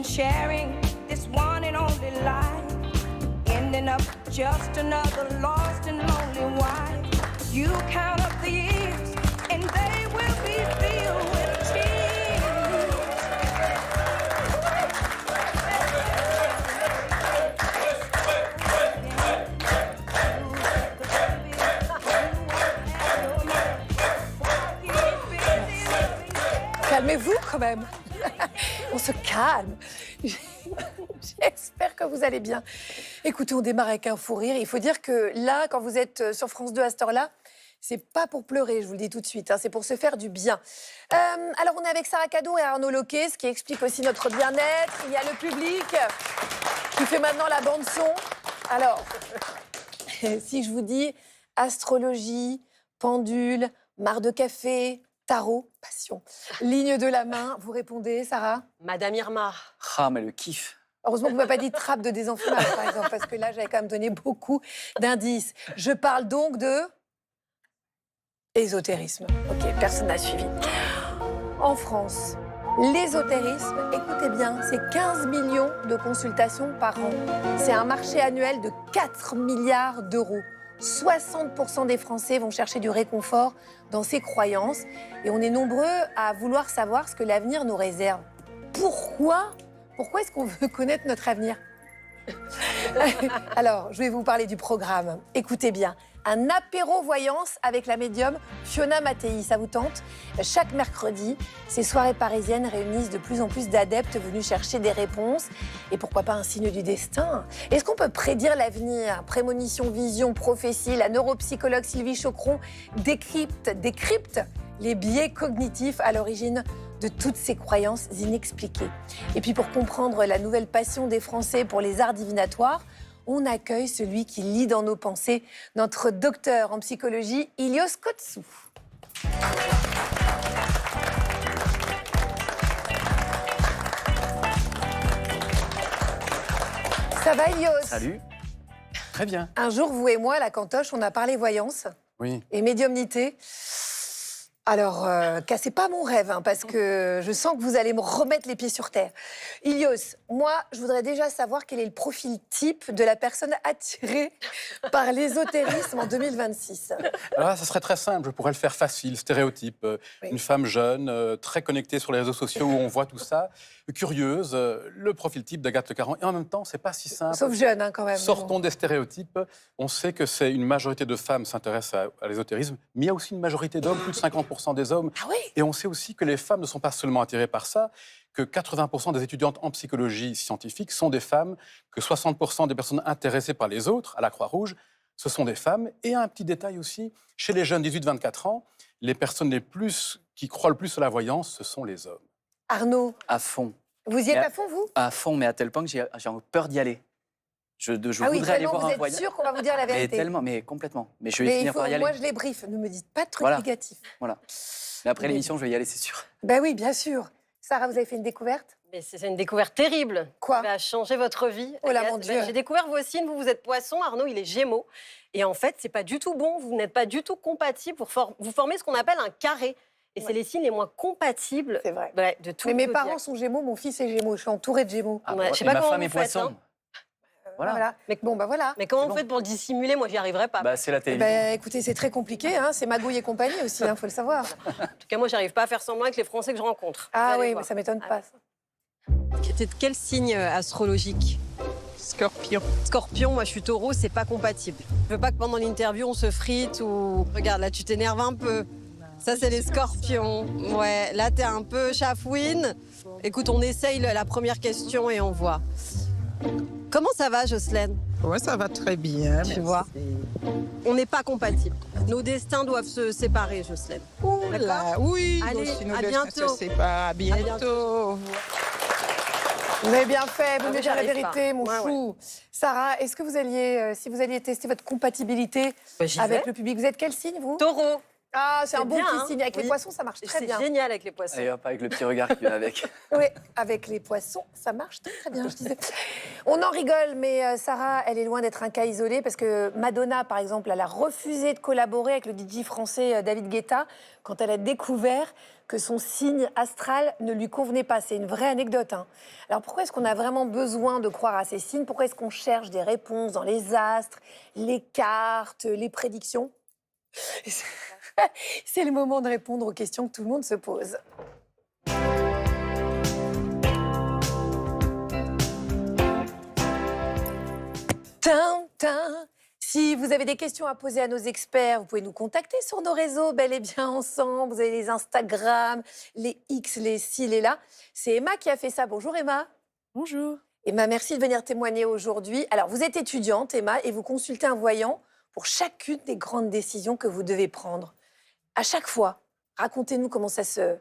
and sharing this one and only life, ending up just another lost and lonely wife. You count up the years and they will be filled with tears. Calmez-vous quand même. On se calme. J'espère que vous allez bien. Écoutez, on démarre avec un fou rire. Il faut dire que là, quand vous êtes sur France 2 à cette heure-là, c'est pas pour pleurer, je vous le dis tout de suite, hein, c'est pour se faire du bien. Alors, on est avec Sarah Cadot et Arnaud Loquet, ce qui explique aussi notre bien-être. Il y a le public qui fait maintenant la bande-son. Alors, si je vous dis astrologie, pendule, marre de café, tarot, passion, ligne de la main, vous répondez, Sarah? Madame Irma. Ah, mais le kiff. Heureusement que vous ne m'avez pas dit trappe de désenfumage, par exemple, parce que là, j'avais quand même donné beaucoup d'indices. Je parle donc de ésotérisme. Ok, personne n'a suivi. En France, l'ésotérisme, écoutez bien, c'est 15 millions de consultations par an. C'est un marché annuel de 4 milliards d'euros. 60% des Français vont chercher du réconfort dans ces croyances. Et on est nombreux à vouloir savoir ce que l'avenir nous réserve. Pourquoi est-ce qu'on veut connaître notre avenir? Alors, je vais vous parler du programme. Écoutez bien, un apéro-voyance avec la médium Fiona Mattei. Ça vous tente? Chaque mercredi, ces soirées parisiennes réunissent de plus en plus d'adeptes venus chercher des réponses. Et pourquoi pas un signe du destin? Est-ce qu'on peut prédire l'avenir? Prémonition, vision, prophétie. La neuropsychologue Sylvie Chocron décrypte les biais cognitifs à l'origine de toutes ces croyances inexpliquées. Et puis pour comprendre la nouvelle passion des Français pour les arts divinatoires, on accueille celui qui lit dans nos pensées, notre docteur en psychologie, Ilios Kotsou. Ça va, Ilios? Salut. Très bien. Un jour, vous et moi, à la Cantoche, on a parlé voyance et médiumnité. Alors, cassez pas mon rêve, hein, parce que je sens que vous allez me remettre les pieds sur terre. Ilios, moi, je voudrais déjà savoir quel est le profil type de la personne attirée par l'ésotérisme en 2026. Alors là, ça serait très simple, je pourrais le faire facile, stéréotype. Oui. Une femme jeune, très connectée sur les réseaux sociaux où on voit tout ça, curieuse, le profil type d'Agathe Le Caron. Et en même temps, c'est pas si simple. Sauf jeune, hein, quand même. Sortons des stéréotypes. On sait que c'est une majorité de femmes s'intéressent à l'ésotérisme, mais il y a aussi une majorité d'hommes, plus de 50% des hommes. Ah oui? Et on sait aussi que les femmes ne sont pas seulement attirées par ça, que 80% des étudiantes en psychologie scientifique sont des femmes, que 60% des personnes intéressées par les autres à la Croix-Rouge, ce sont des femmes. Et un petit détail aussi, chez les jeunes 18-24 ans, les personnes qui croient le plus à la voyance, ce sont les hommes. Arnaud, À fond. vous y êtes Mais à fond, vous? À fond, mais à tel point que j'ai peur d'y aller. Je Ah oui, voudrais aller tellement voir vous un êtes voyage. sûr qu'on va vous dire la Mais vérité. tellement, mais complètement. Mais je vais Mais finir par y aller. moi, je les briefe. Ne me dites pas de trucs Voilà. négatifs. Voilà. Mais après Mais- l'émission, je vais y aller, c'est sûr. Ben oui, bien sûr. Sarah, vous avez fait une découverte? Mais c'est une découverte terrible. Quoi? Qui va changer votre vie. Oh là, Agathe. mon Dieu. J'ai découvert vos signes. Vous êtes poisson, Arnaud, il est gémeaux. Et en fait, c'est pas du tout bon. Vous n'êtes pas du tout compatible. Vous formez ce qu'on appelle un carré. Et Ouais. c'est les signes les moins compatibles C'est vrai. de tout Mais le mes zodiaque. parents sont gémeaux, mon fils est gémeaux. Je suis entourée de gémeaux. Ah, Ouais, bah, je sais et pas ma comment femme vous est faites, poisson. hein. Voilà. Mais bon, bah voilà. Mais comment C'est vous bon. faites pour le dissimuler? Moi, j'y arriverai pas. Bah, c'est la Eh télévision. ben, écoutez, c'est très compliqué, hein. C'est Magouille et compagnie aussi, il faut le savoir. En tout cas, moi, j'arrive pas à faire semblant avec les Français que je rencontre. Vous Ah allez oui, voir. mais ça m'étonne pas. ça. T'es de quel signe astrologique? Scorpion. Scorpion, moi je suis taureau, c'est pas compatible. Je veux pas que pendant l'interview on se frite ou... Regarde, là tu t'énerves un peu. Ça c'est les scorpions. Ouais, là t'es un peu chafouine. Écoute, on essaye la première question et on voit. Comment ça va, Jocelyne? Ouais, ça va très bien. Tu vois. On n'est pas compatibles. Nos destins doivent se séparer, Jocelyne. Là, oui, Allez, aussi, nous à deux, bientôt. ça se sépare. À bientôt. bientôt. Vous avez bien fait, vous Ah, me moi, dire la j'arrive vérité, pas. mon Ouais, chou. Sarah, est-ce que vous alliez, si vous alliez tester votre compatibilité Bah, j'y avec vais. le public, vous êtes quel signe, vous? Taureau. Ah, c'est un bon bien, petit hein. signe. Avec les Oui. poissons, ça marche très C'est bien. génial avec les poissons. Et hop, avec le petit regard qui vient avec. Oui, avec les poissons, ça marche très, très bien, je disais. On en rigole, mais Sarah, elle est loin d'être un cas isolé parce que Madonna, par exemple, elle a refusé de collaborer avec le DJ français David Guetta quand elle a découvert que son signe astral ne lui convenait pas. C'est une vraie anecdote, hein. Alors pourquoi est-ce qu'on a vraiment besoin de croire à ces signes? Pourquoi est-ce qu'on cherche des réponses dans les astres, les cartes, les prédictions? C'est le moment de répondre aux questions que tout le monde se pose. Tintin. Si vous avez des questions à poser à nos experts, vous pouvez nous contacter sur nos réseaux, bel et bien ensemble. Vous avez les Instagram, les X, les ci, les là. C'est Emma qui a fait ça. Bonjour Emma. Bonjour. Emma, merci de venir témoigner aujourd'hui. Alors, vous êtes étudiante, Emma, et vous consultez un voyant pour chacune des grandes décisions que vous devez prendre. À chaque fois, racontez-nous comment ça se...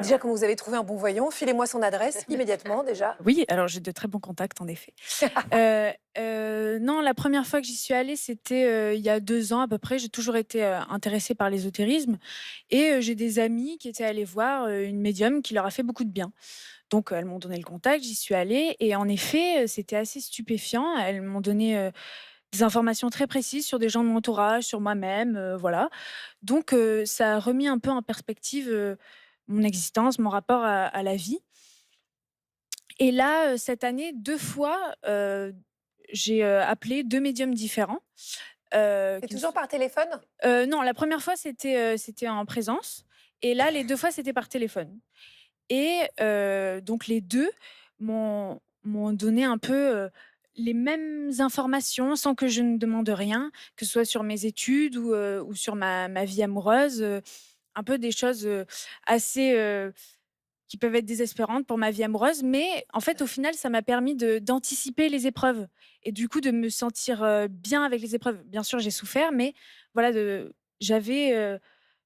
Déjà, comment vous avez trouvé un bon voyant, filez-moi son adresse immédiatement déjà. Oui, alors j'ai de très bons contacts en effet. Non, la première fois que j'y suis allée, c'était il y a 2 ans à peu près. J'ai toujours été intéressée par l'ésotérisme et j'ai des amis qui étaient allés voir une médium qui leur a fait beaucoup de bien. Donc elles m'ont donné le contact, j'y suis allée et en effet, c'était assez stupéfiant. Elles m'ont donné des informations très précises sur des gens de mon entourage, sur moi-même, voilà. Donc ça a remis un peu en perspective mon existence, mon rapport à la vie. Et là, cette année, 2 fois, j'ai appelé 2 médiums différents. C'est Qui me toujours sont- par téléphone? Non, la première fois, c'était en présence. Et là, les 2 fois, c'était par téléphone. Et donc, les 2 m'ont donné un peu les mêmes informations sans que je ne demande rien, que ce soit sur mes études ou sur ma vie amoureuse. Un peu des choses assez qui peuvent être désespérantes pour ma vie amoureuse, mais en fait, au final, ça m'a permis d'anticiper les épreuves et du coup de me sentir bien avec les épreuves. Bien sûr, j'ai souffert, mais voilà, j'avais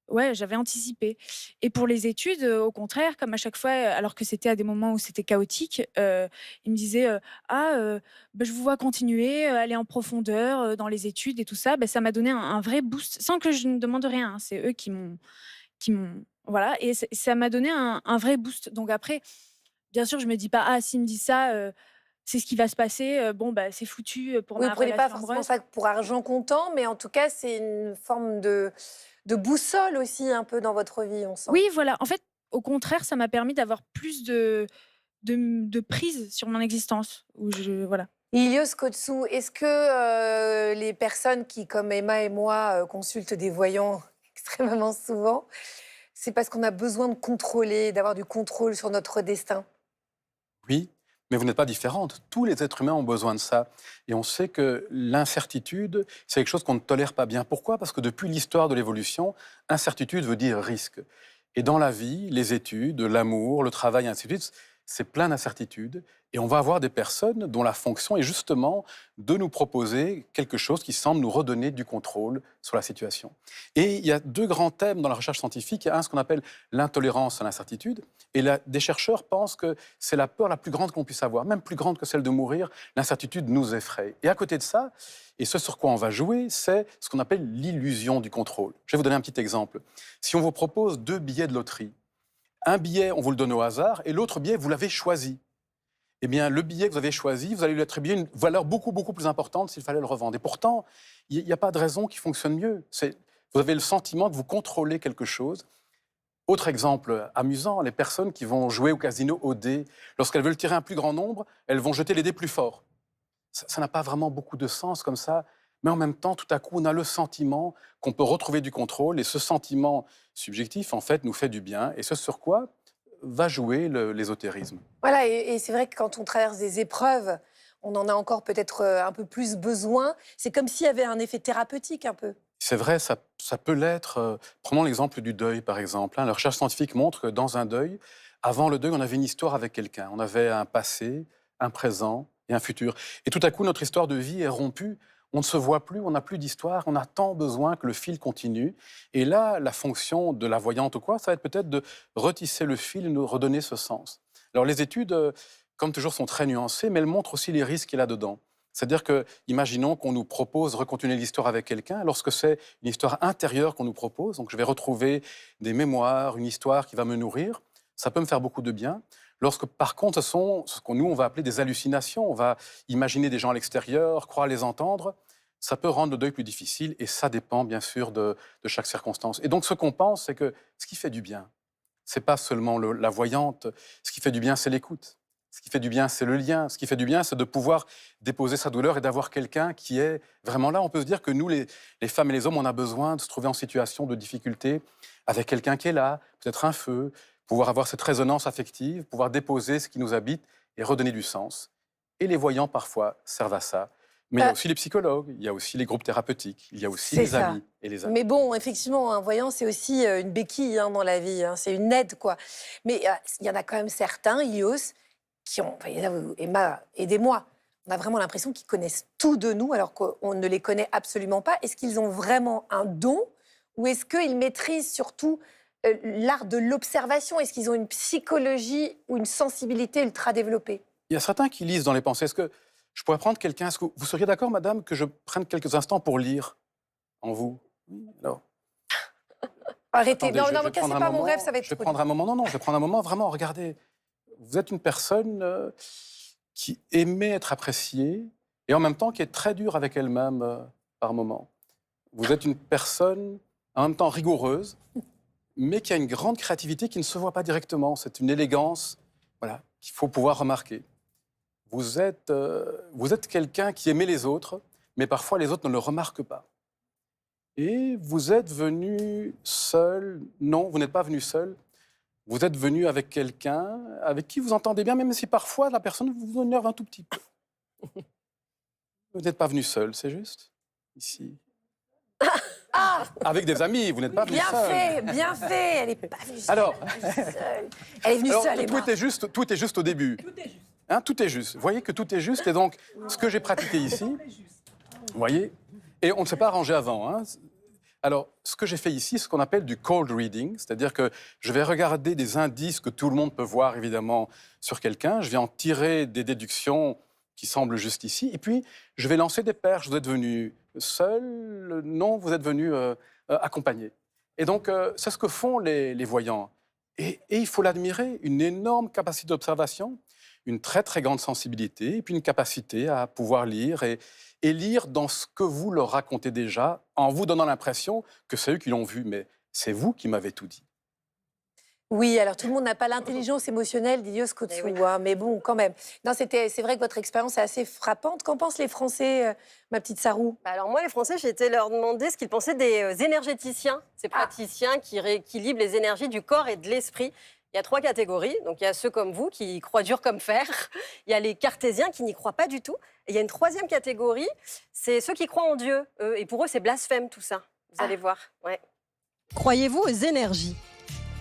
ouais, j'avais anticipé. Et pour les études, au contraire, comme à chaque fois, alors que c'était à des moments où c'était chaotique, ils me disaient ah, bah, je vous vois continuer, aller en profondeur dans les études et tout ça. Bah, ça m'a donné un vrai boost, sans que je ne demande rien, hein. C'est eux qui m'ont voilà et ça m'a donné un vrai boost. Donc après, bien sûr, je me dis pas: «Ah, s'il me dit ça, c'est ce qui va se passer, bon, bah, c'est foutu, pour Oui, vous ma ne prenez pas relation forcément amoureuse». ça pour argent comptant, mais en tout cas, c'est une forme de boussole aussi un peu dans votre vie, on sent. Oui, voilà. En fait, au contraire, ça m'a permis d'avoir plus de prise sur mon existence où je voilà. Ilios Kotsou, est-ce que les personnes qui, comme Emma et moi, consultent des voyants extrêmement souvent, c'est parce qu'on a besoin de contrôler, d'avoir du contrôle sur notre destin? Oui, mais vous n'êtes pas différente. Tous les êtres humains ont besoin de ça. Et on sait que l'incertitude, c'est quelque chose qu'on ne tolère pas bien. Pourquoi? Parce que depuis l'histoire de l'évolution, incertitude veut dire risque. Et dans la vie, les études, l'amour, le travail, ainsi de suite, c'est plein d'incertitudes. Et on va avoir des personnes dont la fonction est justement de nous proposer quelque chose qui semble nous redonner du contrôle sur la situation. Et il y a 2 grands thèmes dans la recherche scientifique. Il y a un, ce qu'on appelle l'intolérance à l'incertitude. Et là, des chercheurs pensent que c'est la peur la plus grande qu'on puisse avoir, même plus grande que celle de mourir. L'incertitude nous effraie. Et à côté de ça, et ce sur quoi on va jouer, c'est ce qu'on appelle l'illusion du contrôle. Je vais vous donner un petit exemple. Si on vous propose 2 billets de loterie, un billet, on vous le donne au hasard, et l'autre billet, vous l'avez choisi. Eh bien, le billet que vous avez choisi, vous allez lui attribuer une valeur beaucoup, beaucoup plus importante s'il fallait le revendre. Et pourtant, il n'y a pas de raison qui fonctionne mieux. Vous avez le sentiment que vous contrôlez quelque chose. Autre exemple amusant, les personnes qui vont jouer au casino au dé, lorsqu'elles veulent tirer un plus grand nombre, elles vont jeter les dés plus forts. Ça n'a pas vraiment beaucoup de sens comme ça, mais en même temps, tout à coup, on a le sentiment qu'on peut retrouver du contrôle, et ce sentiment subjectif, en fait, nous fait du bien, et ce sur quoi va jouer l'ésotérisme. Voilà, et c'est vrai que quand on traverse des épreuves, on en a encore peut-être un peu plus besoin. C'est comme s'il y avait un effet thérapeutique un peu. C'est vrai, ça peut l'être. Prenons l'exemple du deuil, par exemple. La recherche scientifique montre que dans un deuil, avant le deuil, on avait une histoire avec quelqu'un. On avait un passé, un présent et un futur. Et tout à coup, notre histoire de vie est rompue. On ne se voit plus, on n'a plus d'histoire. On a tant besoin que le fil continue. Et là, la fonction de la voyante ou quoi, ça va être peut-être de retisser le fil et nous redonner ce sens. Alors les études, comme toujours, sont très nuancées, mais elles montrent aussi les risques qu'il y a là-dedans. C'est-à-dire que, imaginons qu'on nous propose de recontinuer l'histoire avec quelqu'un, lorsque c'est une histoire intérieure qu'on nous propose, donc je vais retrouver des mémoires, une histoire qui va me nourrir, ça peut me faire beaucoup de bien. Lorsque, par contre, ce sont ce qu'on nous, on va appeler des hallucinations, on va imaginer des gens à l'extérieur, croire les entendre, ça peut rendre le deuil plus difficile, et ça dépend, bien sûr, de chaque circonstance. Et donc, ce qu'on pense, c'est que ce qui fait du bien, c'est pas seulement la voyante, ce qui fait du bien, c'est l'écoute. Ce qui fait du bien, c'est le lien. Ce qui fait du bien, c'est de pouvoir déposer sa douleur et d'avoir quelqu'un qui est vraiment là. On peut se dire que nous, les femmes et les hommes, on a besoin de se trouver en situation de difficulté avec quelqu'un qui est là, peut-être un feu, pouvoir avoir cette résonance affective, pouvoir déposer ce qui nous habite et redonner du sens. Et les voyants, parfois, servent à ça. Mais il y a aussi les psychologues, il y a aussi les groupes thérapeutiques, il y a aussi C'est les ça. amis et les amis. Mais bon, effectivement, un voyant, c'est aussi une béquille dans la vie, c'est une aide, quoi. Mais il y en a quand même certains, Ilios, qui ont... Enfin, Emma, aidez-moi. On a vraiment l'impression qu'ils connaissent tout de nous, alors qu'on ne les connaît absolument pas. Est-ce qu'ils ont vraiment un don, ou est-ce qu'ils maîtrisent surtout l'art de l'observation? Est-ce qu'ils ont une psychologie ou une sensibilité ultra développée? Il y a certains qui lisent dans les pensées. Est-ce que je pourrais prendre quelqu'un? Est-ce que vous seriez d'accord, madame, que je prenne quelques instants pour lire en vous? Oui, alors. Arrêtez, Attendez, non, je ne vais cassez prendre un pas mon moment, rêve, ça va être Je vais trop prendre un moment, non, je vais prendre un moment, vraiment, regardez. Vous êtes une personne qui aimait être appréciée et en même temps qui est très dure avec elle-même par moment. Vous êtes une personne en même temps rigoureuse, mais qui a une grande créativité qui ne se voit pas directement. C'est une élégance, voilà, qu'il faut pouvoir remarquer. Vous êtes quelqu'un qui aimait les autres, mais parfois les autres ne le remarquent pas. Et vous êtes venu seul. Non, vous n'êtes pas venu seul. Vous êtes venu avec quelqu'un avec qui vous entendez bien, même si parfois la personne vous énerve un tout petit peu. Vous n'êtes pas venu seul, c'est juste? Ici. Ah, Avec des amis, vous n'êtes pas venu seul. bien fait, elle n'est pas venue seule. Alors, elle est venue alors, seule, Emma. tout est juste au début. Tout est juste. Hein, tout est juste. Vous voyez que tout est juste. Et donc, ce que j'ai pratiqué ici, vous voyez, et on ne s'est pas arrangé avant. Hein. Alors, ce que j'ai fait ici, c'est ce qu'on appelle du cold reading, c'est-à-dire que je vais regarder des indices que tout le monde peut voir, évidemment, sur quelqu'un. Je vais en tirer des déductions qui semblent juste ici. Et puis, je vais lancer des perches. Vous êtes venu seul? Non, vous êtes venu accompagné. Et donc, c'est ce que font les voyants. Et il faut l'admirer, une énorme capacité d'observation, une très, très grande sensibilité, et puis une capacité à pouvoir lire et lire dans ce que vous leur racontez déjà, en vous donnant l'impression que c'est eux qui l'ont vu, mais c'est vous qui m'avez tout dit. Oui, alors tout le monde n'a pas l'intelligence émotionnelle d'Ilios Kotsou, mais bon, quand même. Non, c'est vrai que votre expérience est assez frappante. Qu'en pensent les Français, ma petite Sarou? Alors moi, les Français, j'ai été leur demander ce qu'ils pensaient des énergéticiens, ces praticiens qui rééquilibrent les énergies du corps et de l'esprit. Il y a 3 catégories. Donc il y a ceux comme vous qui croient dur comme fer. Il y a les cartésiens qui n'y croient pas du tout. Et il y a une 3e catégorie, c'est ceux qui croient en Dieu. Et pour eux, c'est blasphème tout ça. Vous allez voir. Ouais. Croyez-vous aux énergies?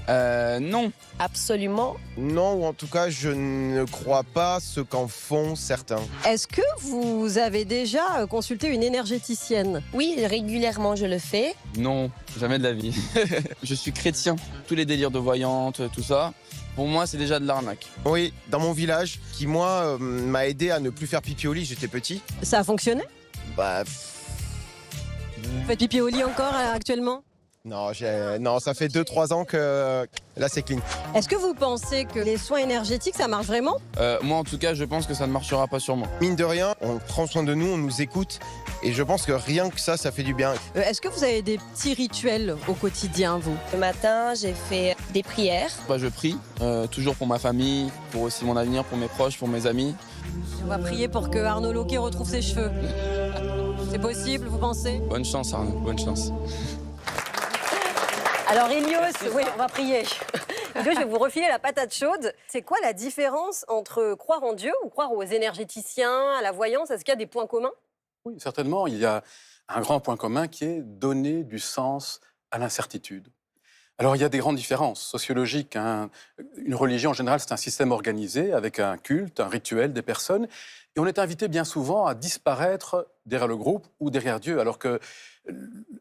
Non. Absolument. Non, ou en tout cas, je ne crois pas ce qu'en font certains. Est-ce que vous avez déjà consulté une énergéticienne? Oui, régulièrement je le fais. Non, jamais de la vie. Je suis chrétien. Tous les délires de voyante, tout ça, pour moi, c'est déjà de l'arnaque. Oui, dans mon village, qui moi m'a aidé à ne plus faire pipi au lit, j'étais petit. Ça a fonctionné? Bah, Vous faites pipi au lit encore actuellement? non, ça fait 2-3 ans que là c'est clean. Est-ce que vous pensez que les soins énergétiques, ça marche vraiment? Moi, en tout cas, je pense que ça ne marchera pas sur moi. Mine de rien, on prend soin de nous, on nous écoute, et je pense que rien que ça fait du bien. Est-ce que vous avez des petits rituels au quotidien, vous? Le matin, j'ai fait des prières. Je prie, toujours pour ma famille, pour aussi mon avenir, pour mes proches, pour mes amis. On va prier pour que Arnaud Loquet retrouve ses cheveux. C'est possible, vous pensez? Bonne chance, Arnaud, bonne chance. Alors Ilios, oui, on va prier. Ilios, je vais vous refiler la patate chaude. C'est quoi la différence entre croire en Dieu ou croire aux énergéticiens, à la voyance? Est-ce qu'il y a des points communs? Oui, certainement. Il y a un grand point commun qui est donner du sens à l'incertitude. Alors, il y a des grandes différences sociologiques. Hein. Une religion, en général, c'est un système organisé avec un culte, un rituel, des personnes. Et on est invité bien souvent à disparaître derrière le groupe ou derrière Dieu. Alors que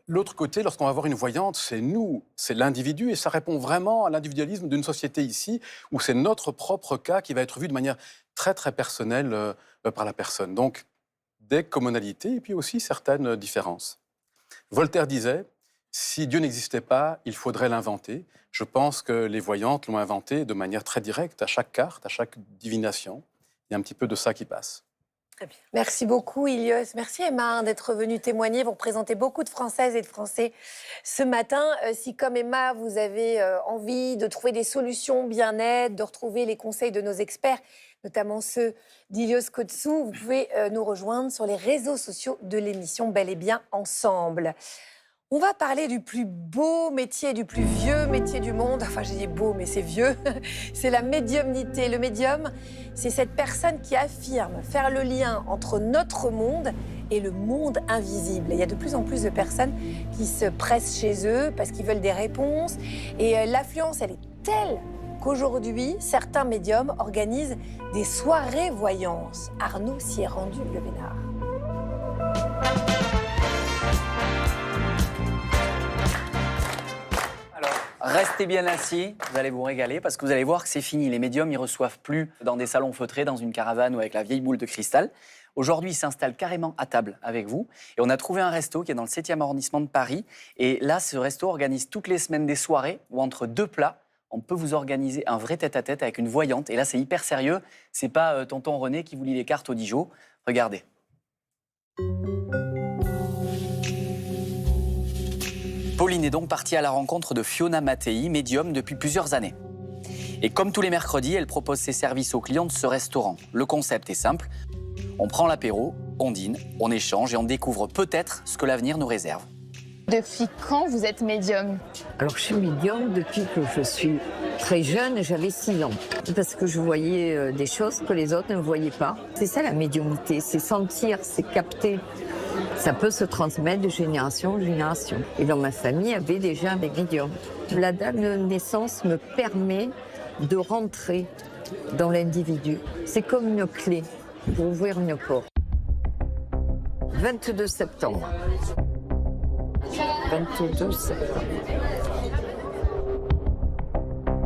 l'autre côté, lorsqu'on va voir une voyante, c'est nous, c'est l'individu. Et ça répond vraiment à l'individualisme d'une société ici, où c'est notre propre cas qui va être vu de manière très, très personnelle par la personne. Donc, des commonalités et puis aussi certaines différences. Voltaire disait « Si Dieu n'existait pas, il faudrait l'inventer ». Je pense que les voyantes l'ont inventé de manière très directe, à chaque carte, à chaque divination. Il y a un petit peu de ça qui passe. Très bien. Merci beaucoup, Ilios. Merci, Emma, d'être venue témoigner. Vous représentez beaucoup de Françaises et de Français ce matin. Si, comme Emma, vous avez envie de trouver des solutions bien-être, de retrouver les conseils de nos experts, notamment ceux d'Ilios Kotsou, vous pouvez nous rejoindre sur les réseaux sociaux de l'émission Bel et Bien Ensemble. On va parler du plus beau métier, du plus vieux métier du monde. Enfin, j'ai dit beau, mais c'est vieux. C'est la médiumnité. Le médium, c'est cette personne qui affirme faire le lien entre notre monde et le monde invisible. Il y a de plus en plus de personnes qui se pressent chez eux parce qu'ils veulent des réponses. Et l'affluence, elle est telle qu'aujourd'hui, certains médiums organisent des soirées voyances. Arnaud s'y est rendu, le Bénard. Restez bien assis, vous allez vous régaler parce que vous allez voir que c'est fini. Les médiums, ils reçoivent plus dans des salons feutrés, dans une caravane ou avec la vieille boule de cristal. Aujourd'hui, ils s'installent carrément à table avec vous. Et on a trouvé un resto qui est dans le 7e arrondissement de Paris. Et là, ce resto organise toutes les semaines des soirées où entre deux plats, on peut vous organiser un vrai tête-à-tête avec une voyante. Et là, c'est hyper sérieux. C'est pas tonton René qui vous lit les cartes au Dijon. Regardez. Pauline est donc partie à la rencontre de Fiona Mattei, médium depuis plusieurs années. Et comme tous les mercredis, elle propose ses services aux clients de ce restaurant. Le concept est simple, on prend l'apéro, on dîne, on échange et on découvre peut-être ce que l'avenir nous réserve. Depuis quand vous êtes médium? Alors je suis médium depuis que je suis très jeune, j'avais 6 ans. Parce que je voyais des choses que les autres ne voyaient pas. C'est ça la médiumnité, c'est sentir, c'est capter. Ça peut se transmettre de génération en génération. Et dans ma famille, il y avait déjà des médiums. La date de naissance me permet de rentrer dans l'individu. C'est comme une clé pour ouvrir une porte. 22 septembre. 22 septembre.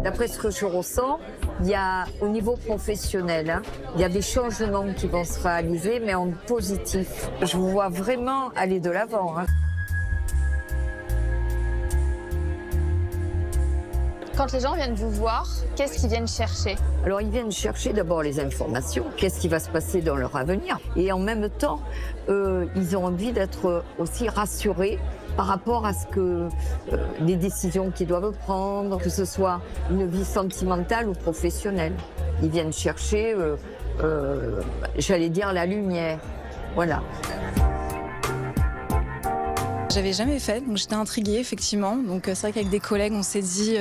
D'après ce que je ressens, il y a, au niveau professionnel, il y a des changements qui vont se réaliser, mais en positif. Je vous vois vraiment aller de l'avant. Quand les gens viennent vous voir, qu'est-ce qu'ils viennent chercher? Alors, ils viennent chercher d'abord les informations, qu'est-ce qui va se passer dans leur avenir. Et en même temps, ils ont envie d'être aussi rassurés par rapport à ce que les décisions qu'ils doivent prendre, que ce soit une vie sentimentale ou professionnelle. Ils viennent chercher, j'allais dire, la lumière. Voilà. J'avais jamais fait, donc j'étais intriguée, effectivement. Donc c'est vrai qu'avec des collègues, on s'est dit,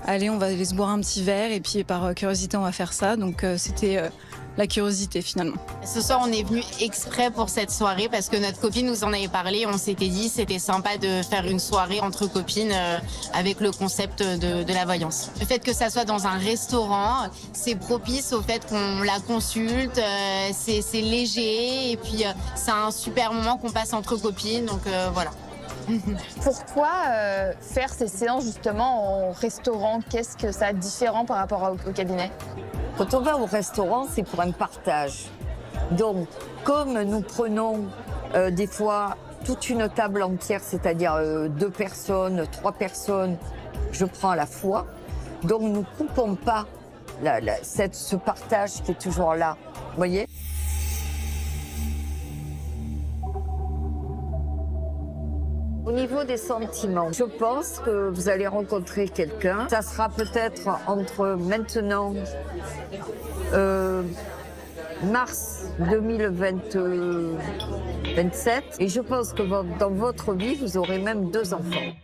allez, on va aller se boire un petit verre, et puis par curiosité, on va faire ça. Donc c'était la curiosité, finalement. Ce soir, on est venu exprès pour cette soirée parce que notre copine nous en avait parlé. On s'était dit c'était sympa de faire une soirée entre copines avec le concept de la voyance. Le fait que ça soit dans un restaurant, c'est propice au fait qu'on la consulte, c'est léger et puis c'est un super moment qu'on passe entre copines. Donc voilà. Pourquoi faire ces séances justement en restaurant? Qu'est-ce que ça a de différent par rapport au cabinet? Quand on va au restaurant, c'est pour un partage. Donc, comme nous prenons des fois toute une table entière, c'est-à-dire 2 personnes, 3 personnes, je prends à la fois. Donc, nous ne coupons pas ce partage qui est toujours là. Vous voyez ? Au niveau des sentiments, je pense que vous allez rencontrer quelqu'un. Ça sera peut-être entre maintenant, mars 2027. Et je pense que dans votre vie, vous aurez même 2 enfants.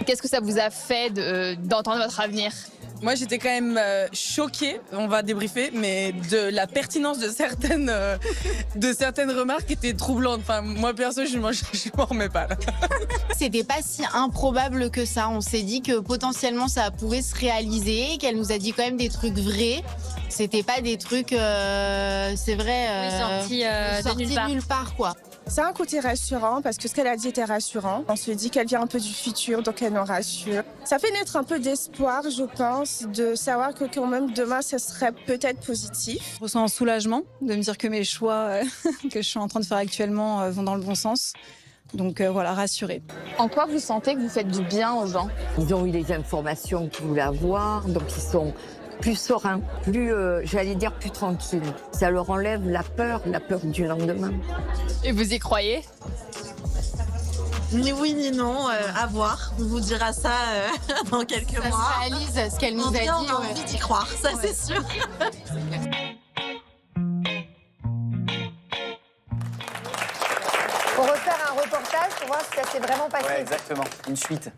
Qu'est-ce que ça vous a fait d'entendre votre avenir? Moi, j'étais quand même choquée, on va débriefer, mais de la pertinence de certaines remarques qui étaient troublantes. Enfin, moi, perso, je m'en remets pas. Là. C'était pas si improbable que ça. On s'est dit que potentiellement ça pouvait se réaliser, qu'elle nous a dit quand même des trucs vrais. C'était pas des trucs, c'est vrai, sortis de nulle part, quoi. Ça a un côté rassurant parce que ce qu'elle a dit était rassurant. On se dit qu'elle vient un peu du futur, donc elle nous rassure. Ça fait naître un peu d'espoir, je pense, de savoir que quand même demain, ce serait peut-être positif. Je ressens un soulagement de me dire que mes choix que je suis en train de faire actuellement vont dans le bon sens. Donc voilà, rassurée. En quoi vous sentez que vous faites du bien aux gens? Ils ont eu les informations qu'ils voulaient avoir, donc ils sont plus sereins, plus, j'allais dire, plus tranquilles. Ça leur enlève la peur du lendemain. Et vous y croyez? Ni oui ni non, à voir. On vous dira ça dans quelques mois. Ça se réalise ce qu'elle nous a dit. On a envie d'y croire, ça c'est sûr. Pour refaire un reportage pour voir si ça s'est vraiment passé. Ouais, exactement, une suite.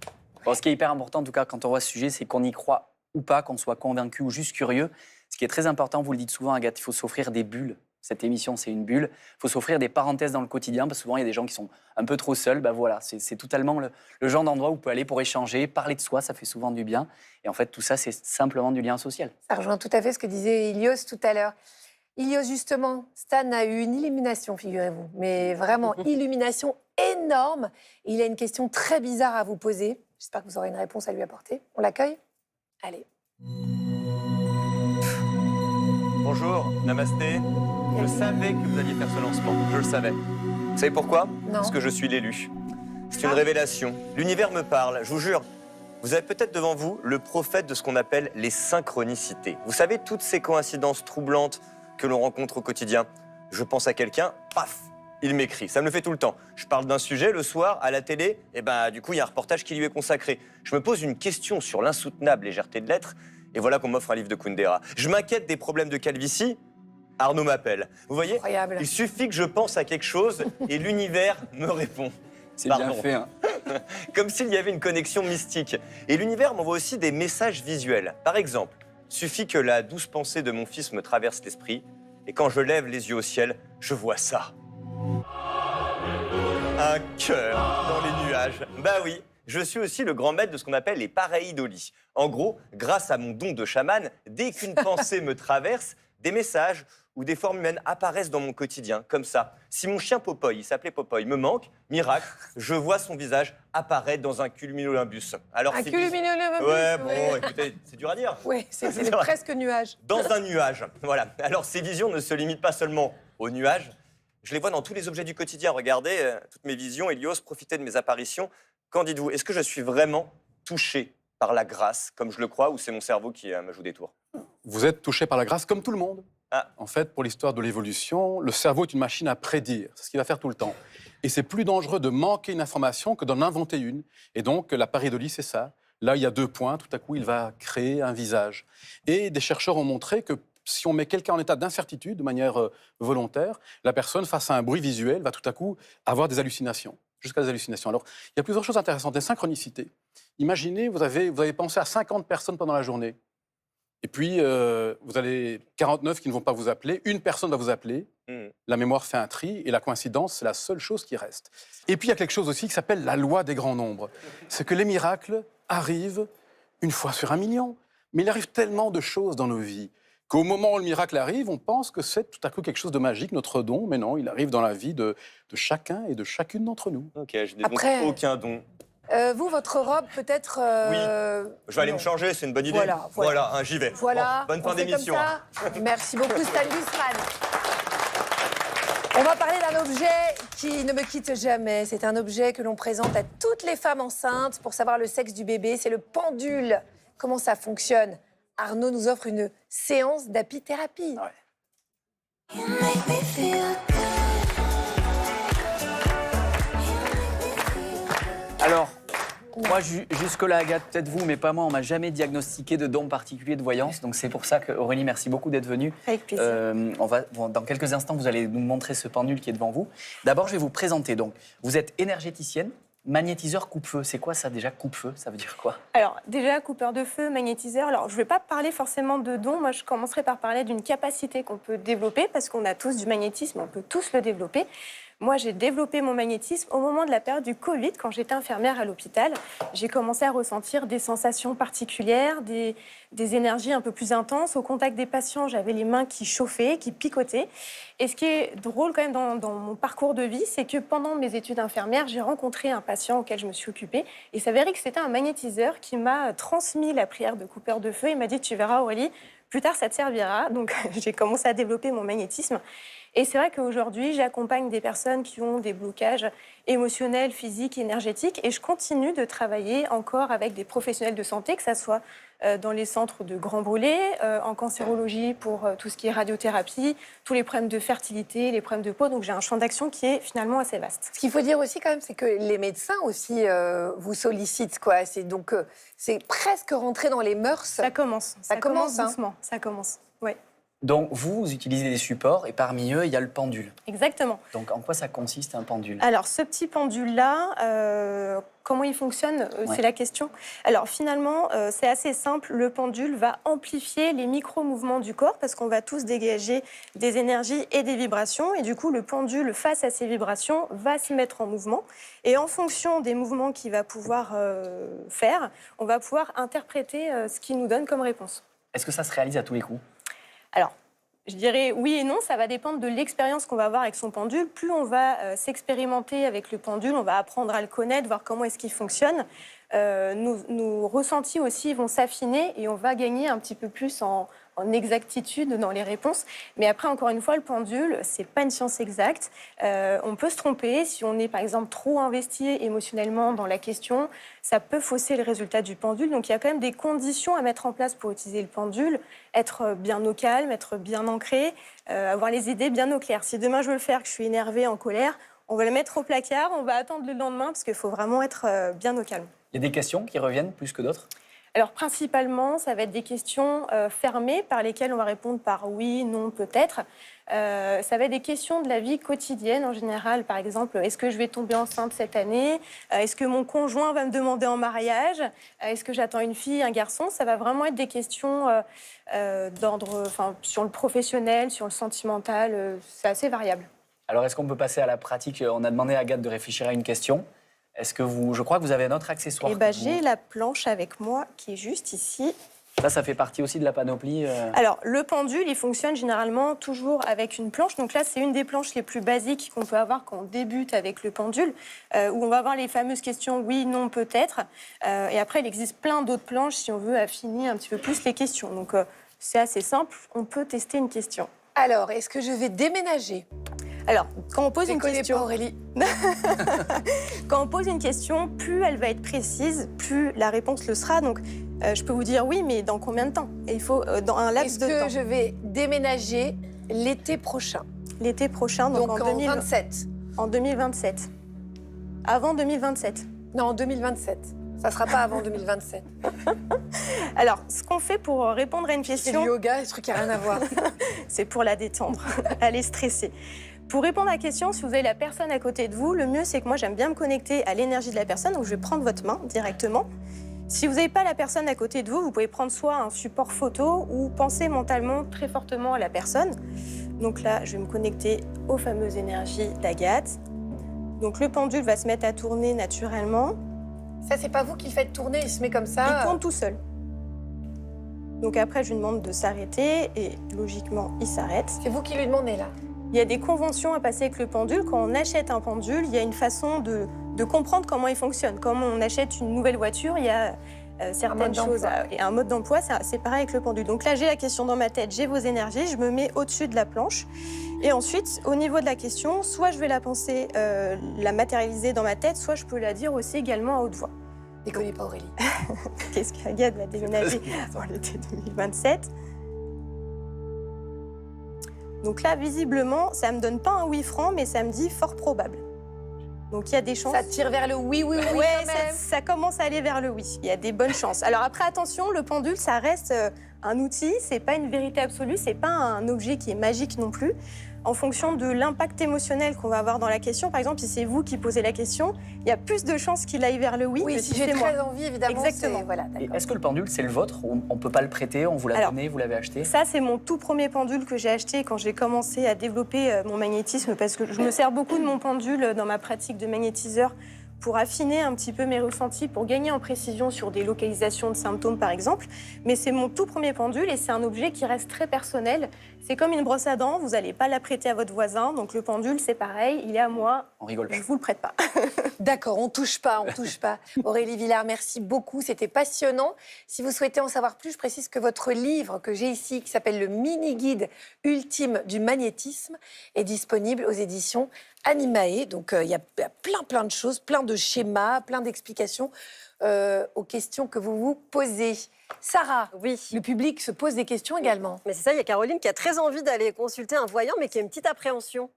Bon, ce qui est hyper important, en tout cas, quand on voit ce sujet, c'est qu'on y croit ou pas, qu'on soit convaincu ou juste curieux. Ce qui est très important, vous le dites souvent, Agathe, il faut s'offrir des bulles. Cette émission, c'est une bulle. Il faut s'offrir des parenthèses dans le quotidien, parce que souvent, il y a des gens qui sont un peu trop seuls. Ben voilà, c'est totalement le genre d'endroit où vous pouvez aller pour échanger, parler de soi, ça fait souvent du bien. Et en fait, tout ça, c'est simplement du lien social. Ça rejoint tout à fait ce que disait Ilios tout à l'heure. Ilios, justement, Stan a eu une illumination, figurez-vous. Mais vraiment, illumination énorme. Et il a une question très bizarre à vous poser. J'espère que vous aurez une réponse à lui apporter. On l'accueille? Allez. Bonjour, namasté. Je savais que vous alliez faire ce lancement, je le savais. Vous savez pourquoi? Parce que je suis l'élu. C'est une révélation. L'univers me parle, je vous jure. Vous avez peut-être devant vous le prophète de ce qu'on appelle les synchronicités. Vous savez, toutes ces coïncidences troublantes que l'on rencontre au quotidien. Je pense à quelqu'un, paf, il m'écrit. Ça me le fait tout le temps. Je parle d'un sujet le soir à la télé, et du coup, il y a un reportage qui lui est consacré. Je me pose une question sur l'insoutenable légèreté de l'être, et voilà qu'on m'offre un livre de Kundera. Je m'inquiète des problèmes de calvitie, Arnaud m'appelle. Vous voyez, incroyable. Il suffit que je pense à quelque chose et l'univers me répond. C'est bien fait, hein. Comme s'il y avait une connexion mystique. Et l'univers m'envoie aussi des messages visuels. Par exemple, suffit que la douce pensée de mon fils me traverse l'esprit, et quand je lève les yeux au ciel, je vois ça. Un cœur dans les nuages. Bah oui, je suis aussi le grand maître de ce qu'on appelle les pareidolies. En gros, grâce à mon don de chaman, dès qu'une pensée me traverse, des messages ou des formes humaines apparaissent dans mon quotidien, comme ça. Si mon chien Popoy, il s'appelait Popoy, me manque, miracle, je vois son visage apparaître dans un cumulonimbus. Alors, Un cumulonimbus. Ouais, bon, écoutez, c'est dur à dire. Oui, c'est presque nuage. Dans un nuage, voilà. Alors, ces visions ne se limitent pas seulement aux nuages. Je les vois dans tous les objets du quotidien. Regardez, toutes mes visions, Hélios, profitez de mes apparitions. Qu'en dites-vous? Est-ce que je suis vraiment touché par la grâce, comme je le crois, ou c'est mon cerveau qui me joue des tours? Vous êtes touché par la grâce comme tout le monde. En fait, pour l'histoire de l'évolution, le cerveau est une machine à prédire. C'est ce qu'il va faire tout le temps. Et c'est plus dangereux de manquer une information que d'en inventer une. Et donc, la pareidolie, c'est ça. Là, il y a 2 points. Tout à coup, il va créer un visage. Et des chercheurs ont montré que si on met quelqu'un en état d'incertitude, de manière volontaire, la personne, face à un bruit visuel, va tout à coup avoir des hallucinations. Jusqu'à des hallucinations. Alors, il y a plusieurs choses intéressantes. Des synchronicités. Imaginez, vous avez pensé à 50 personnes pendant la journée. Et puis, vous avez 49 qui ne vont pas vous appeler. Une personne va vous appeler. La mémoire fait un tri. Et la coïncidence, c'est la seule chose qui reste. Et puis, il y a quelque chose aussi qui s'appelle la loi des grands nombres. C'est que les miracles arrivent une fois sur 1 million. Mais il arrive tellement de choses dans nos vies qu'au moment où le miracle arrive, on pense que c'est tout à coup quelque chose de magique, notre don. Mais non, il arrive dans la vie de chacun et de chacune d'entre nous. Ok, je n'ai donc aucun don. Vous, votre robe, peut-être... Oui, je vais aller me changer, c'est une bonne idée. Voilà, hein, j'y vais. Voilà, bon, bonne fin d'émission. Merci beaucoup, Stan Gusman. On va parler d'un objet qui ne me quitte jamais. C'est un objet que l'on présente à toutes les femmes enceintes pour savoir le sexe du bébé. C'est le pendule. Comment ça fonctionne? Arnaud nous offre une séance d'apithérapie. Alors, moi, jusque-là, Agathe, peut-être vous, mais pas moi, on m'a jamais diagnostiqué de don particulier de voyance. Donc c'est pour ça que, Aurélie, merci beaucoup d'être venue. Avec plaisir. Dans quelques instants, vous allez nous montrer ce pendule qui est devant vous. D'abord, je vais vous présenter. Donc, vous êtes énergéticienne, magnétiseur coupe-feu. C'est quoi ça déjà, coupe-feu? Ça veut dire quoi? Alors, déjà, coupeur de feu, magnétiseur. Alors, je ne vais pas parler forcément de don. Moi, je commencerai par parler d'une capacité qu'on peut développer, parce qu'on a tous du magnétisme, on peut tous le développer. Moi, j'ai développé mon magnétisme au moment de la période du Covid, quand j'étais infirmière à l'hôpital. J'ai commencé à ressentir des sensations particulières, des énergies un peu plus intenses. Au contact des patients, j'avais les mains qui chauffaient, qui picotaient. Et ce qui est drôle quand même dans mon parcours de vie, c'est que pendant mes études infirmières, j'ai rencontré un patient auquel je me suis occupée. Et il s'avérait que c'était un magnétiseur qui m'a transmis la prière de coupeur de feu. Il m'a dit, tu verras Aurélie, plus tard ça te servira. Donc j'ai commencé à développer mon magnétisme. Et c'est vrai qu'aujourd'hui, j'accompagne des personnes qui ont des blocages émotionnels, physiques, énergétiques. Et je continue de travailler encore avec des professionnels de santé, que ce soit dans les centres de Grand Brûlé, en cancérologie pour tout ce qui est radiothérapie, tous les problèmes de fertilité, les problèmes de peau. Donc j'ai un champ d'action qui est finalement assez vaste. Ce qu'il faut dire aussi quand même, c'est que les médecins aussi vous sollicitent, quoi. C'est donc c'est presque rentré dans les mœurs. Ça commence. Ça commence doucement. Hein. Ça commence. Ouais. Donc, vous utilisez des supports et parmi eux, il y a le pendule. Exactement. Donc, en quoi ça consiste un pendule? Alors, ce petit pendule-là, comment il fonctionne, c'est la question. Alors, finalement, c'est assez simple. Le pendule va amplifier les micro-mouvements du corps parce qu'on va tous dégager des énergies et des vibrations. Et du coup, le pendule, face à ces vibrations, va se mettre en mouvement. Et en fonction des mouvements qu'il va pouvoir faire, on va pouvoir interpréter ce qu'il nous donne comme réponse. Est-ce que ça se réalise à tous les coups? Alors, je dirais oui et non, ça va dépendre de l'expérience qu'on va avoir avec son pendule. Plus on va s'expérimenter avec le pendule, on va apprendre à le connaître, voir comment est-ce qu'il fonctionne. Nos ressentis aussi vont s'affiner et on va gagner un petit peu plus en exactitude dans les réponses. Mais après, encore une fois, le pendule, c'est pas une science exacte. On peut se tromper. Si on est, par exemple, trop investi émotionnellement dans la question, ça peut fausser le résultat du pendule. Donc, il y a quand même des conditions à mettre en place pour utiliser le pendule. Être bien au calme, être bien ancré, avoir les idées bien au clair. Si demain, je veux le faire, que je suis énervée, en colère, on va le mettre au placard, on va attendre le lendemain parce qu'il faut vraiment être bien au calme. Il y a des questions qui reviennent plus que d'autres? Alors, principalement, ça va être des questions fermées par lesquelles on va répondre par oui, non, peut-être. Ça va être des questions de la vie quotidienne en général. Par exemple, est-ce que je vais tomber enceinte cette année? Est-ce que mon conjoint va me demander en mariage? Est-ce que j'attends une fille, un garçon? Ça va vraiment être des questions d'ordre, sur le professionnel, sur le sentimental. C'est assez variable. Alors, est-ce qu'on peut passer à la pratique? On a demandé à Agathe de réfléchir à une question. Est-ce que je crois que vous avez un autre accessoire. J'ai la planche avec moi qui est juste ici. Ça fait partie aussi de la panoplie. Alors, le pendule, il fonctionne généralement toujours avec une planche. Donc là, c'est une des planches les plus basiques qu'on peut avoir quand on débute avec le pendule, où on va avoir les fameuses questions oui, non, peut-être. Et après, il existe plein d'autres planches si on veut affiner un petit peu plus les questions. Donc, c'est assez simple. On peut tester une question. Alors, est-ce que je vais déménager? Alors, quand on pose une question, pas Aurélie. Quand on pose une question, plus elle va être précise, plus la réponse le sera. Donc, je peux vous dire oui, mais dans combien de temps? Et il faut dans un laps de temps. Est-ce que je vais déménager l'été prochain? L'été prochain, donc en 2027. En 2027. Avant 2027. Non, en 2027. Ça ne sera pas avant 2027. Alors, ce qu'on fait pour répondre à une question... C'est du yoga, ce truc qui n'a rien à voir. C'est pour la détendre. Elle est stressée. Pour répondre à la question, si vous avez la personne à côté de vous, le mieux, c'est que moi, j'aime bien me connecter à l'énergie de la personne. Donc, je vais prendre votre main directement. Si vous n'avez pas la personne à côté de vous, vous pouvez prendre soit un support photo ou penser mentalement très fortement à la personne. Donc là, je vais me connecter aux fameuses énergies d'Agathe. Donc, le pendule va se mettre à tourner naturellement. Ça, c'est pas vous qui le faites tourner, il se met comme ça. Il tourne tout seul. Donc après, je lui demande de s'arrêter et logiquement, il s'arrête. C'est vous qui lui demandez là? Il y a des conventions à passer avec le pendule. Quand on achète un pendule, il y a une façon de comprendre comment il fonctionne. Comme on achète une nouvelle voiture, il y a certaines choses et un mode d'emploi. C'est pareil avec le pendule. Donc là, j'ai la question dans ma tête, j'ai vos énergies, je me mets au-dessus de la planche. Et ensuite, au niveau de la question, soit je vais la penser, la matérialiser dans ma tête, soit je peux la dire aussi également à haute voix. Déconnez pas Aurélie. Qu'est-ce qu'Agathe va déménager dans l'été 2027? Donc là, visiblement, ça me donne pas un oui franc, mais ça me dit fort probable. Donc il y a des chances. Ça tire vers le oui, oui, oui. Ouais, quand même. ça commence à aller vers le oui. Il y a des bonnes chances. Alors après, attention, le pendule, ça reste un outil, c'est pas une vérité absolue, c'est pas un objet qui est magique non plus. En fonction de l'impact émotionnel qu'on va avoir dans la question, par exemple, si c'est vous qui posez la question, il y a plus de chances qu'il aille vers le oui, Oui, que si si j'ai c'est moi. très envie, évidemment, Exactement. c'est... Voilà, Et d'accord. est-ce que le pendule, c'est le vôtre? On ne peut pas le prêter, on vous l'a donné, vous l'avez acheté? Ça, c'est mon tout premier pendule que j'ai acheté quand j'ai commencé à développer mon magnétisme, parce que je me sers beaucoup de mon pendule dans ma pratique de magnétiseur pour affiner un petit peu mes ressentis, pour gagner en précision sur des localisations de symptômes, par exemple. Mais c'est mon tout premier pendule et c'est un objet qui reste très personnel. C'est comme une brosse à dents, vous n'allez pas la prêter à votre voisin. Donc le pendule, c'est pareil, il est à moi. On rigole pas. Je ne vous le prête pas. D'accord, on touche pas, on touche pas. Aurélie Villard, merci beaucoup, c'était passionnant. Si vous souhaitez en savoir plus, je précise que votre livre que j'ai ici, qui s'appelle Le mini-guide ultime du magnétisme, est disponible aux éditions Animae. Donc il y a plein de choses, plein de schémas, plein d'explications aux questions que vous vous posez. Sarah, oui. Le public se pose des questions également. Mais c'est ça, il y a Caroline qui a très envie d'aller consulter un voyant, mais qui a une petite appréhension.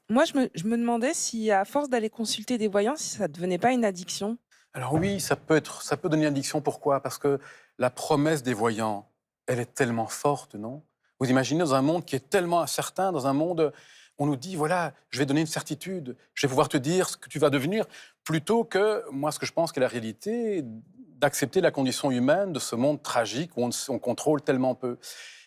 Moi, je me demandais si, à force d'aller consulter des voyants, si ça ne devenait pas une addiction. Alors oui, ça peut donner une addiction. Pourquoi? Parce que la promesse des voyants, elle est tellement forte, non? Vous imaginez dans un monde qui est tellement incertain, dans un monde où on nous dit, voilà, je vais donner une certitude, je vais pouvoir te dire ce que tu vas devenir, plutôt que, moi, ce que je pense qu'est la réalité, d'accepter la condition humaine de ce monde tragique où on contrôle tellement peu.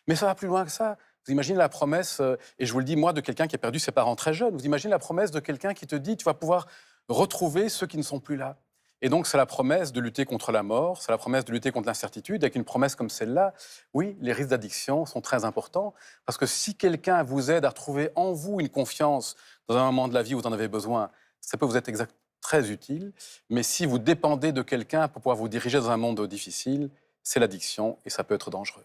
Mais ça va plus loin que ça. Vous imaginez la promesse, et je vous le dis, moi, de quelqu'un qui a perdu ses parents très jeunes. Vous imaginez la promesse de quelqu'un qui te dit, tu vas pouvoir retrouver ceux qui ne sont plus là. Et donc, c'est la promesse de lutter contre la mort, c'est la promesse de lutter contre l'incertitude. Avec une promesse comme celle-là, oui, les risques d'addiction sont très importants. Parce que si quelqu'un vous aide à retrouver en vous une confiance dans un moment de la vie où vous en avez besoin, ça peut vous être très utile. Mais si vous dépendez de quelqu'un pour pouvoir vous diriger dans un monde difficile, c'est l'addiction et ça peut être dangereux.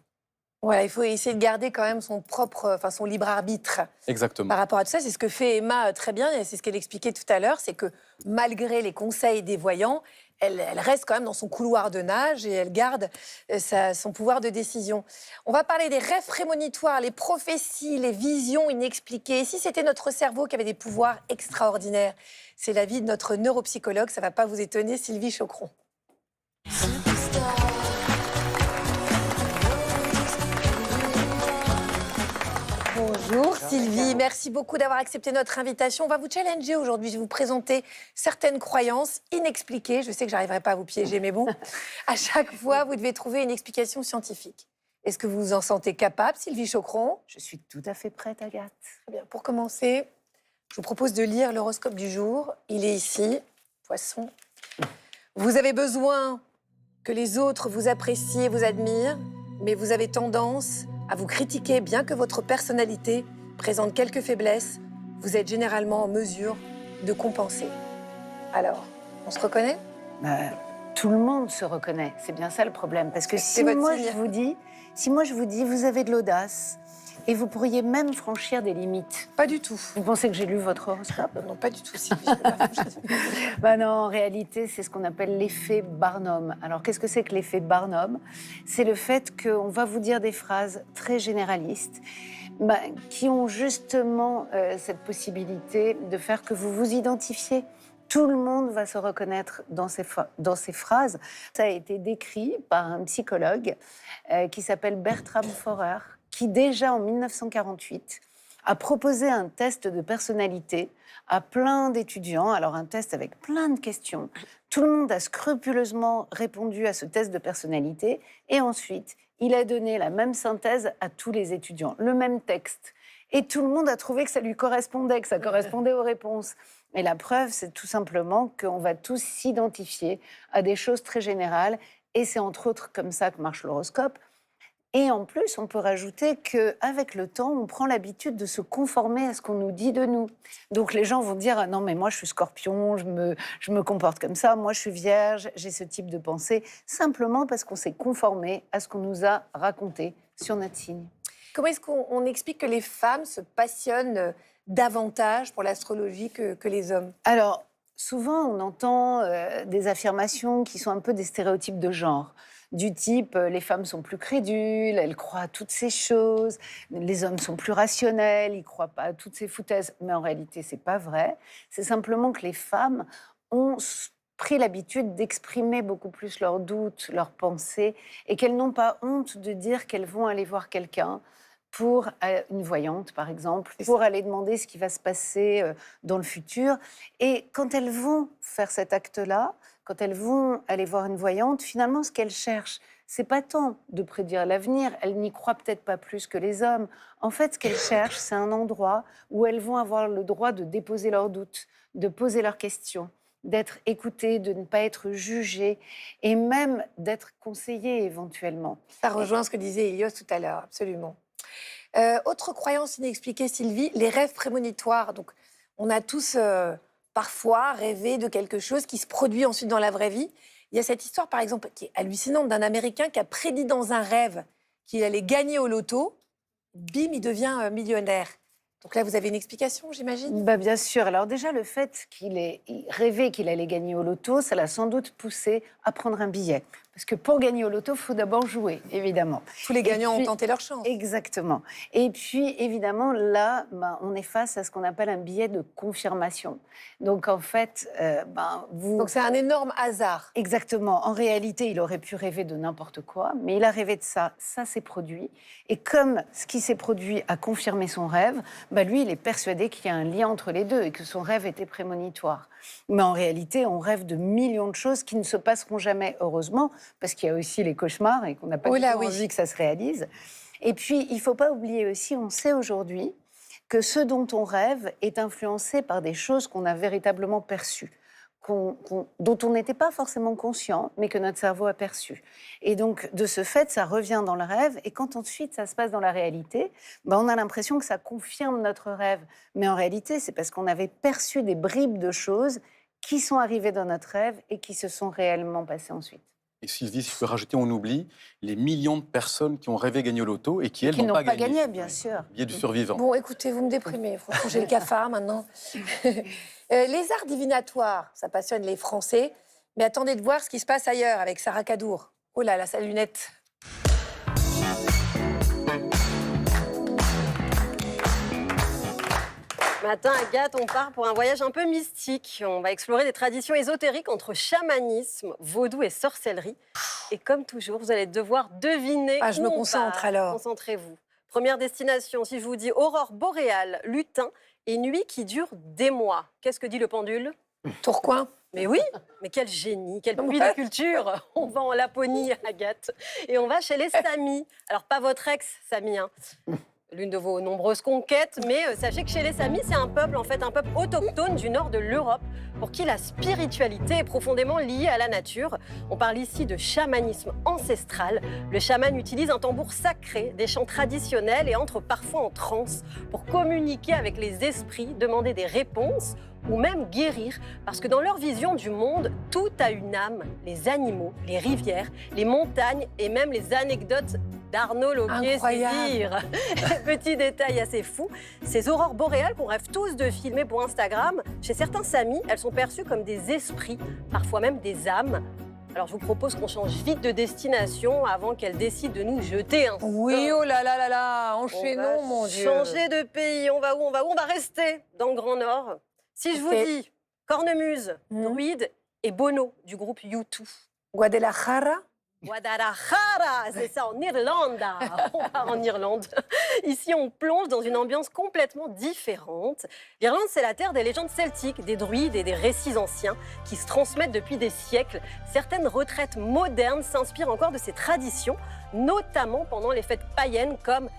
Voilà, il faut essayer de garder quand même son libre arbitre. Exactement. Par rapport à tout ça, c'est ce que fait Emma très bien, et c'est ce qu'elle expliquait tout à l'heure, c'est que malgré les conseils des voyants, elle reste quand même dans son couloir de nage et elle garde son pouvoir de décision. On va parler des rêves prémonitoires, les prophéties, les visions inexpliquées. Si c'était notre cerveau qui avait des pouvoirs extraordinaires, c'est l'avis de notre neuropsychologue, ça ne va pas vous étonner, Sylvie Choqueron. Bonjour Sylvie, merci beaucoup d'avoir accepté notre invitation. On va vous challenger aujourd'hui, je vais vous présenter certaines croyances inexpliquées. Je sais que j'arriverai pas à vous piéger, mais bon, à chaque fois, vous devez trouver une explication scientifique. Est-ce que vous vous en sentez capable, Sylvie Choqueron? Je suis tout à fait prête, Agathe. Très bien, pour commencer, je vous propose de lire l'horoscope du jour. Il est ici, Poisson. Vous avez besoin que les autres vous apprécient et vous admirent, mais vous avez tendance à vous critiquer, bien que votre personnalité présente quelques faiblesses, vous êtes généralement en mesure de compenser. Alors, on se reconnaît? Tout le monde se reconnaît, c'est bien ça le problème. Parce que C'est votre signe. si moi je vous dis, vous avez de l'audace, et vous pourriez même franchir des limites. Pas du tout. Vous pensez que j'ai lu votre horoscope? Non, pas du tout, Sylvie. Non, en réalité, c'est ce qu'on appelle l'effet Barnum. Alors, qu'est-ce que c'est que l'effet Barnum? C'est le fait qu'on va vous dire des phrases très généralistes, qui ont justement cette possibilité de faire que vous vous identifiez. Tout le monde va se reconnaître dans ces phrases. Ça a été décrit par un psychologue qui s'appelle Bertram Forer, qui déjà en 1948 a proposé un test de personnalité à plein d'étudiants. Alors un test avec plein de questions. Tout le monde a scrupuleusement répondu à ce test de personnalité. Et ensuite, il a donné la même synthèse à tous les étudiants, le même texte. Et tout le monde a trouvé que ça lui correspondait, que ça correspondait aux réponses. Et la preuve, c'est tout simplement qu'on va tous s'identifier à des choses très générales. Et c'est entre autres comme ça que marche l'horoscope. Et en plus, on peut rajouter qu'avec le temps, on prend l'habitude de se conformer à ce qu'on nous dit de nous. Donc les gens vont dire « Ah non, mais moi je suis scorpion, je me comporte comme ça, moi je suis vierge, j'ai ce type de pensée », simplement parce qu'on s'est conformé à ce qu'on nous a raconté sur notre signe. Comment est-ce qu'on explique que les femmes se passionnent davantage pour l'astrologie que les hommes? Alors, souvent, on entend des affirmations qui sont un peu des stéréotypes de genre. Du type, les femmes sont plus crédules, elles croient à toutes ces choses, les hommes sont plus rationnels, ils ne croient pas à toutes ces foutaises. Mais en réalité, ce n'est pas vrai. C'est simplement que les femmes ont pris l'habitude d'exprimer beaucoup plus leurs doutes, leurs pensées, et qu'elles n'ont pas honte de dire qu'elles vont aller voir quelqu'un pour une voyante, par exemple, pour aller demander ce qui va se passer dans le futur. Et quand elles vont faire cet acte-là, quand elles vont aller voir une voyante, finalement, ce qu'elles cherchent, c'est pas tant de prédire l'avenir, elles n'y croient peut-être pas plus que les hommes. En fait, ce qu'elles cherchent, c'est un endroit où elles vont avoir le droit de déposer leurs doutes, de poser leurs questions, d'être écoutées, de ne pas être jugées et même d'être conseillées éventuellement. Ça rejoint ce que disait Elios tout à l'heure, absolument. Autre croyance inexpliquée, Sylvie, les rêves prémonitoires. Donc, on a tous parfois rêvé de quelque chose qui se produit ensuite dans la vraie vie. Il y a cette histoire, par exemple, qui est hallucinante, d'un Américain qui a prédit dans un rêve qu'il allait gagner au loto. Bim, il devient millionnaire. Donc là, vous avez une explication, j'imagine ? Bien sûr. Alors déjà, le fait qu'il ait rêvé qu'il allait gagner au loto, ça l'a sans doute poussé à prendre un billet. Parce que pour gagner au loto, il faut d'abord jouer, évidemment. Tous les gagnants ont tenté leur chance. Exactement. Et puis, évidemment, là, on est face à ce qu'on appelle un billet de confirmation. Donc, en fait, Donc, c'est un énorme hasard. Exactement. En réalité, il aurait pu rêver de n'importe quoi, mais il a rêvé de ça. Ça s'est produit. Et comme ce qui s'est produit a confirmé son rêve, lui, il est persuadé qu'il y a un lien entre les deux et que son rêve était prémonitoire. Mais en réalité, on rêve de millions de choses qui ne se passeront jamais, heureusement, parce qu'il y a aussi les cauchemars et qu'on n'a pas envie que ça se réalise. Et puis, il ne faut pas oublier aussi, on sait aujourd'hui que ce dont on rêve est influencé par des choses qu'on a véritablement perçues, dont on n'était pas forcément conscient, mais que notre cerveau a perçues. Et donc, de ce fait, ça revient dans le rêve, et quand ensuite ça se passe dans la réalité, on a l'impression que ça confirme notre rêve. Mais en réalité, c'est parce qu'on avait perçu des bribes de choses qui sont arrivées dans notre rêve et qui se sont réellement passées ensuite. Et Sylvie, si je peux rajouter, on oublie les millions de personnes qui ont rêvé gagner au loto et qui, elles, n'ont pas gagné. Bien sûr. Billet du survivant. Bon, écoutez, vous me déprimez. Franchement, j'ai le cafard maintenant. Les arts divinatoires, ça passionne les Français. Mais attendez de voir ce qui se passe ailleurs avec Sarah Kadour. Oh là là, sa lunette. Matin, Agathe, on part pour un voyage un peu mystique. On va explorer des traditions ésotériques entre chamanisme, vaudou et sorcellerie. Et comme toujours, vous allez devoir deviner je me concentre alors. Concentrez-vous. Première destination, si je vous dis aurore boréale, lutin et nuit qui dure des mois. Qu'est-ce que dit le pendule ? Tourcoing. Mais oui, mais quel génie, quel puits de culture. On va en Laponie, Agathe. Et on va chez les Samis. Alors, pas votre ex, Sami, hein. L'une de vos nombreuses conquêtes, mais sachez que chez les Samis, c'est un peuple autochtone du nord de l'Europe, pour qui la spiritualité est profondément liée à la nature. On parle ici de chamanisme ancestral. Le chaman utilise un tambour sacré, des chants traditionnels et entre parfois en transe pour communiquer avec les esprits, demander des réponses ou même guérir, parce que dans leur vision du monde, tout a une âme, les animaux, les rivières, les montagnes et même les anecdotes d'Arnaud Loquier. Incroyable. Petit détail assez fou, ces aurores boréales qu'on rêve tous de filmer pour Instagram, chez certains Samis, elles sont perçues comme des esprits, parfois même des âmes. Alors je vous propose qu'on change vite de destination avant qu'elle décide de nous jeter un sort. Oui, oh là là là là, enchaînons, mon Dieu. Changer de pays, on va où ? On va rester dans le Grand Nord. Si je vous dis cornemuse, druide et Bono du groupe U2. Guadalajara. Guadalajara, c'est ça, en Irlande. On part en Irlande. Ici, on plonge dans une ambiance complètement différente. L'Irlande, c'est la terre des légendes celtiques, des druides et des récits anciens qui se transmettent depuis des siècles. Certaines retraites modernes s'inspirent encore de ces traditions, notamment pendant les fêtes païennes comme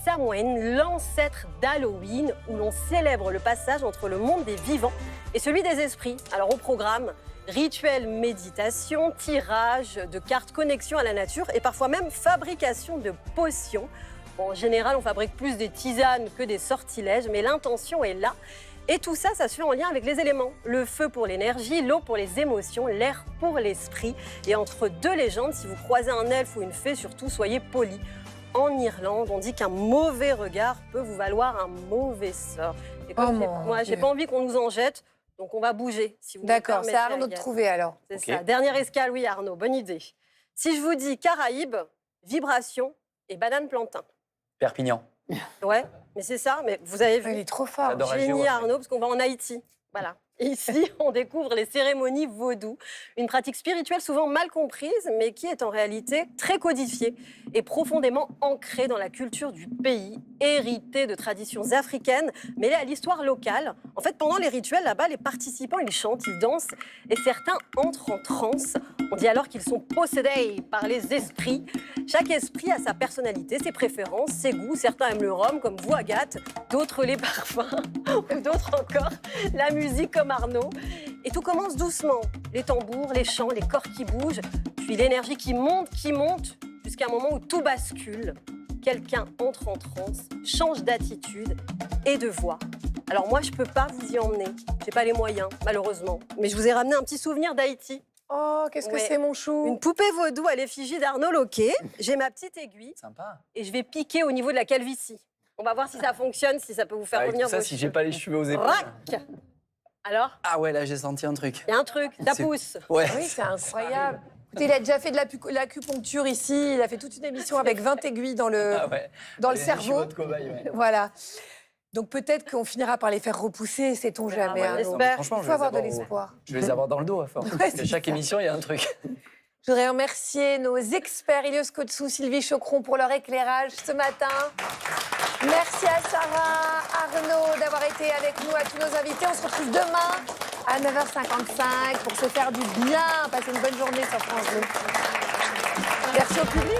Samhain, l'ancêtre d'Halloween, où l'on célèbre le passage entre le monde des vivants et celui des esprits. Alors au programme, rituels, méditation, tirage de cartes, connexion à la nature et parfois même fabrication de potions. Bon, en général, on fabrique plus des tisanes que des sortilèges, mais l'intention est là. Et tout ça, ça se fait en lien avec les éléments. Le feu pour l'énergie, l'eau pour les émotions, l'air pour l'esprit. Et entre deux légendes, si vous croisez un elfe ou une fée, surtout, soyez polis. En Irlande, on dit qu'un mauvais regard peut vous valoir un mauvais sort. Et comme moi, j'ai pas envie qu'on nous en jette, donc on va bouger. Si vous D'accord, c'est à Arnaud de trouver alors. C'est ça. Dernière escale, oui Arnaud, bonne idée. Si je vous dis Caraïbes, vibration et banane plantain. Perpignan. Ouais, mais c'est ça, mais vous avez vu. Il est trop fort. Génie Arnaud, parce qu'on va en Haïti. Voilà. Ici, on découvre les cérémonies vaudou, une pratique spirituelle souvent mal comprise, mais qui est en réalité très codifiée et profondément ancrée dans la culture du pays, héritée de traditions africaines, mêlée à l'histoire locale. En fait, pendant les rituels, là-bas, les participants, ils chantent, ils dansent, et certains entrent en transe. On dit alors qu'ils sont possédés par les esprits. Chaque esprit a sa personnalité, ses préférences, ses goûts. Certains aiment le rhum, comme vous, Agathe, d'autres les parfums, ou d'autres encore la musique, comme Arnaud. Et tout commence doucement. Les tambours, les chants, les corps qui bougent, puis l'énergie qui monte, jusqu'à un moment où tout bascule. Quelqu'un entre en transe, change d'attitude et de voix. Alors moi, je peux pas vous y emmener. J'ai pas les moyens, malheureusement. Mais je vous ai ramené un petit souvenir d'Haïti. Oh, qu'est-ce que c'est, mon chou? Une poupée vaudou à l'effigie d'Arnaud Loquet. J'ai ma petite aiguille. Sympa. Et je vais piquer au niveau de la calvitie. On va voir si ça fonctionne, si ça peut vous faire Avec revenir tout ça, vos si cheveux. j'ai pas les cheveux aux épaules. Rac. Alors? Ah ouais, là j'ai senti un truc. Il y a un truc, ça C'est- pousse. Ouais. Oui, c'est incroyable. Écoutez, il a déjà fait de l'acupuncture ici. Il a fait toute une émission avec 20 aiguilles dans le, Ah ouais. dans le Les cerveau. cheveux de cobaye, ouais. Voilà. Donc peut-être qu'on finira par les faire repousser, sait-on jamais. ouais, Arnaud. j'espère. Franchement, Il je faut vais avoir de les avoir au- l'espoir. Je vais les avoir dans le dos à force. Parce que chaque émission, il y a un truc. Je voudrais remercier nos experts, Ilios Kotsou, Sylvie Chocron, pour leur éclairage ce matin. Merci à Sarah, Arnaud d'avoir été avec nous, à tous nos invités. On se retrouve demain à 9h55 pour se faire du bien. Passez une bonne journée sur France 2. Merci au public.